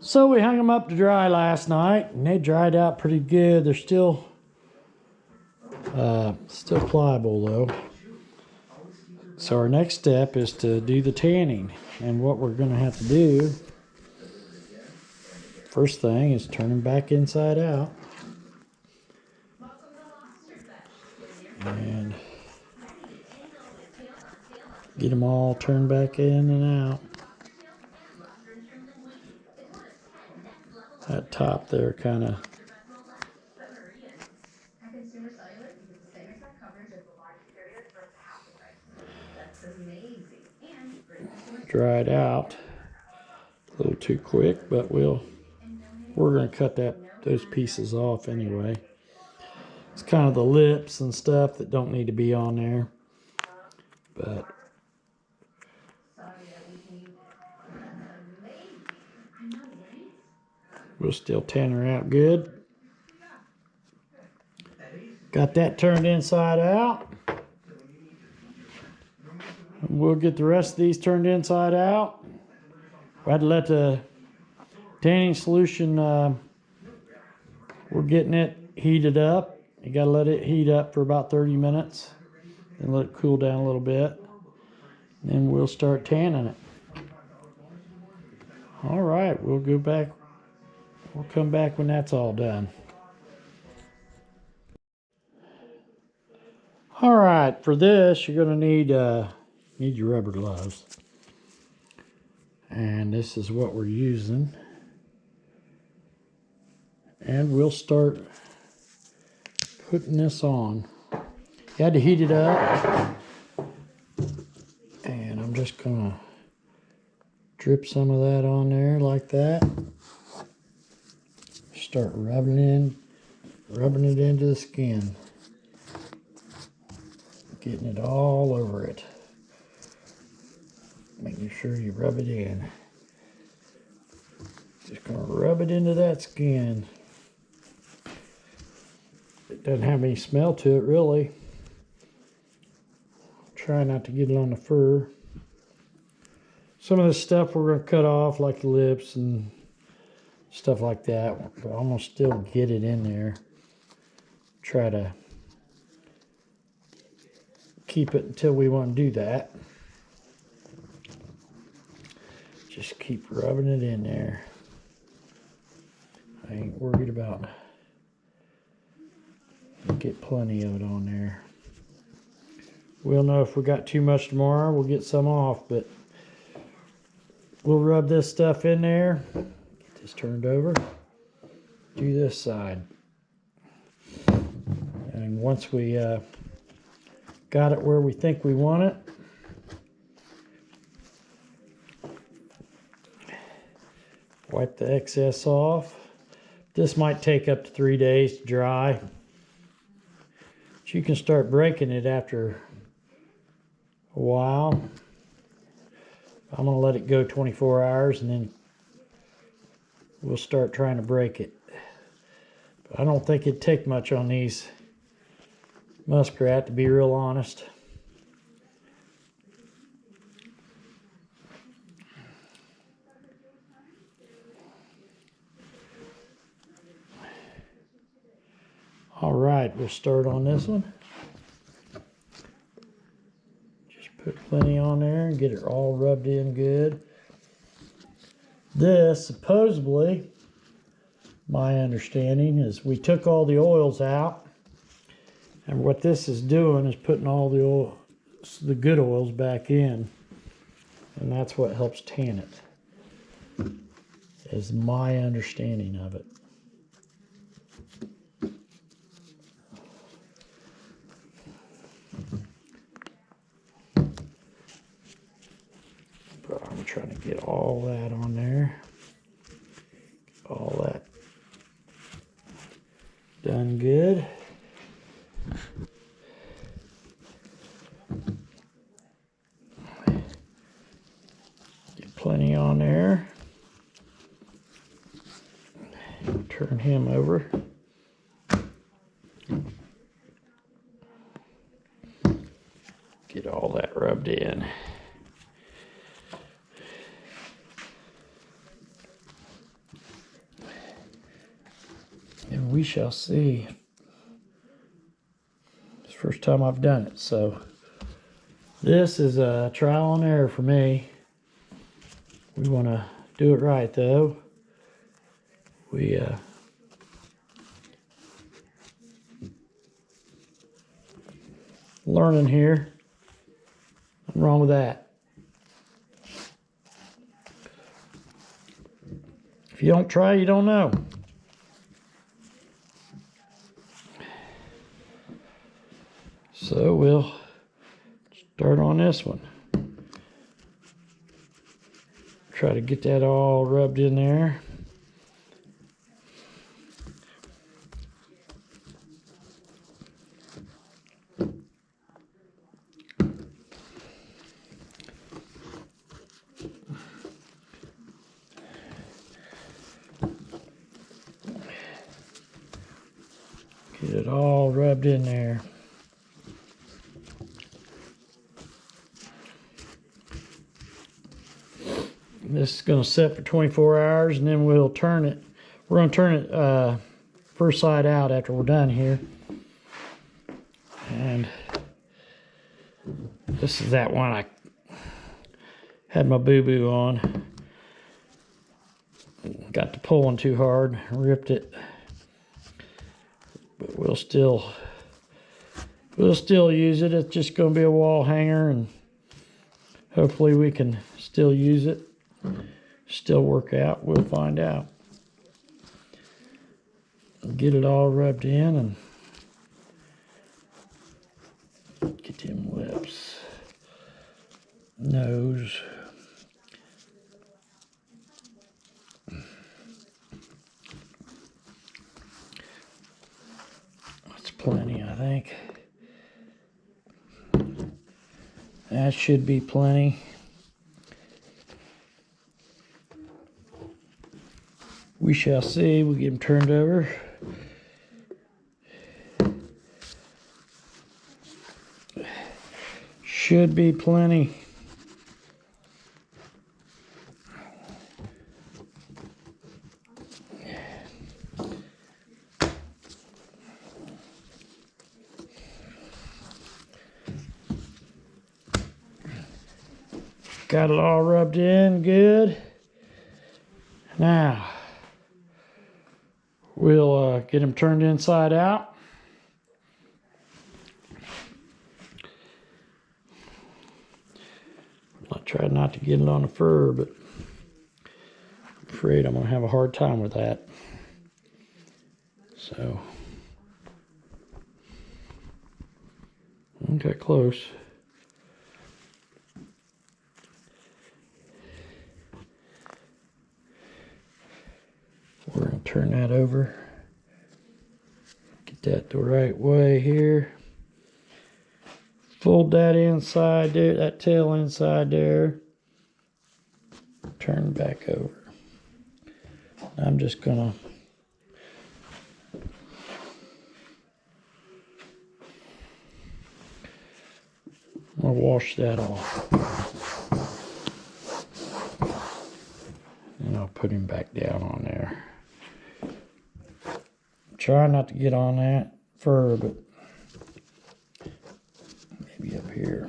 So we hung them up to dry last night, and they dried out pretty good. They're still pliable though. So our next step is to do the tanning, and what we're going to have to do first thing is turn them back inside out, and get them all turned back in and out. That top there kind of dried out a little too quick, but we're going to cut those pieces off anyway. It's kind of the lips and stuff that don't need to be on there, but we'll still tan her out good. Got that turned inside out. We'll get the rest of these turned inside out. We had to let the tanning solution, we're getting it heated up. You got to let it heat up for about 30 minutes and let it cool down a little bit. Then we'll start tanning it. All right, we'll go back. We'll come back when that's all done. All right, for this, you're going to need your rubber gloves. And this is what we're using. And we'll start putting this on. You had to heat it up. And I'm just going to drip some of that on there like that. Start rubbing it into the skin. Getting it all over it. Making sure you rub it in. Just going to rub it into that skin. It doesn't have any smell to it really. Try not to get it on the fur. Some of this stuff we're going to cut off, like the lips and stuff like that. But I'm going to still get it in there. Try to keep it until we want to do that. Just keep rubbing it in there. I ain't worried about it. Get plenty of it on there. We'll know if we got too much tomorrow. We'll get some off, but we'll rub this stuff in there. Get this turned over. Do this side. And once we got it where we think we want it, wipe the excess off. This might take up to 3 days to dry. But you can start breaking it after a while. I'm going to let it go 24 hours and then we'll start trying to break it. But I don't think it'd take much on these Muskrat, to be real honest. All right, we'll start on this one. Just put plenty on there and get it all rubbed in good. This, supposedly, my understanding is we took all the oils out, and what this is doing is putting all the oil, the good oils back in, and that's what helps tan it, is my understanding of it. But I'm trying to get all that on there, all that done good. Get plenty on there. Turn him over. Get all that rubbed in. And we shall see. It's the first time I've done it, so this is a trial and error for me. We want to do it right, though. We learning here. Nothing wrong with that. If you don't try, you don't know. So we'll start on this one. Try to get that all rubbed in there. Get it all rubbed in there. This is going to set for 24 hours, and then we'll turn it. We're going to turn it first side out after we're done here. And this is that one I had my boo-boo on. Got to pulling too hard, ripped it. But we'll still use it. It's just going to be a wall hanger, and hopefully we can still use it. Still work out. We'll find out. Get it all rubbed in and get them lips, nose. That's plenty, I think. That should be plenty. We shall see. We'll get them turned over. Should be plenty. Got it all rubbed in good. Now, we'll get them turned inside out. I tried not to get it on the fur, but I'm afraid I'm going to have a hard time with that. So, okay, close. We're going to turn that over. Get that the right way here. Fold that inside there, that tail inside there. Turn back over. I'm just going to wash that off. And I'll put him back down on there. Try not to get on that fur, but maybe up here.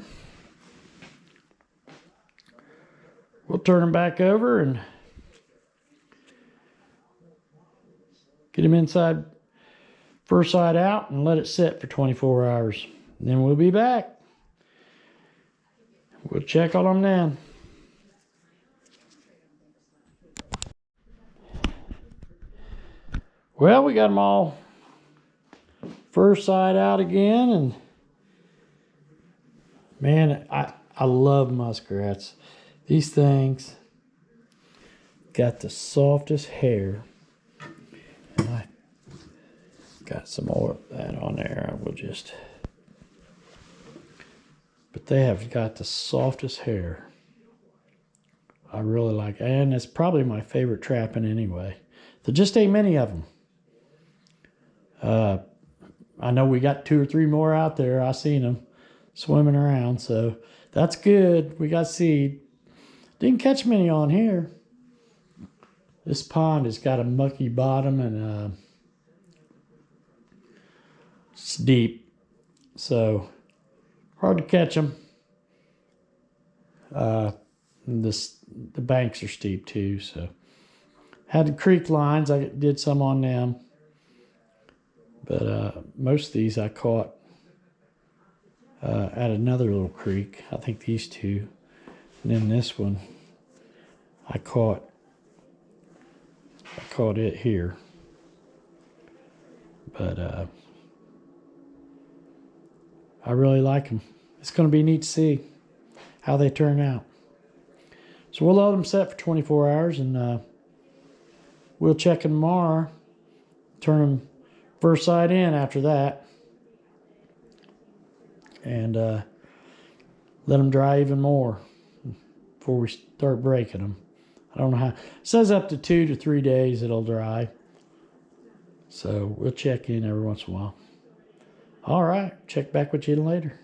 We'll turn them back over and get them inside, first side out, and let it sit for 24 hours. And then we'll be back. We'll check on them then. Well, we got them all first side out again, and man, I love muskrats. These things got the softest hair, and I got some more of that on there. I will just, but they have got the softest hair. I really like it, and it's probably my favorite trapping anyway. There just ain't many of them. I know we got 2 or 3 more out there. I seen them swimming around, so that's good. We got seed. Didn't catch many on here. This pond has got a mucky bottom, and It's deep, so hard to catch them. The banks are steep too, so had the creek lines. I did some on them, but most of these I caught at another little creek. I think these two, and then this one I caught it here, but I really like them. It's going to be neat to see how they turn out. So we'll let them set for 24 hours, and we'll check them tomorrow. Turn them first side in after that, and let them dry even more before we start breaking them. I don't know how. It says up to 2 to 3 days it'll dry. So we'll check in every once in a while. All right, check back with you later.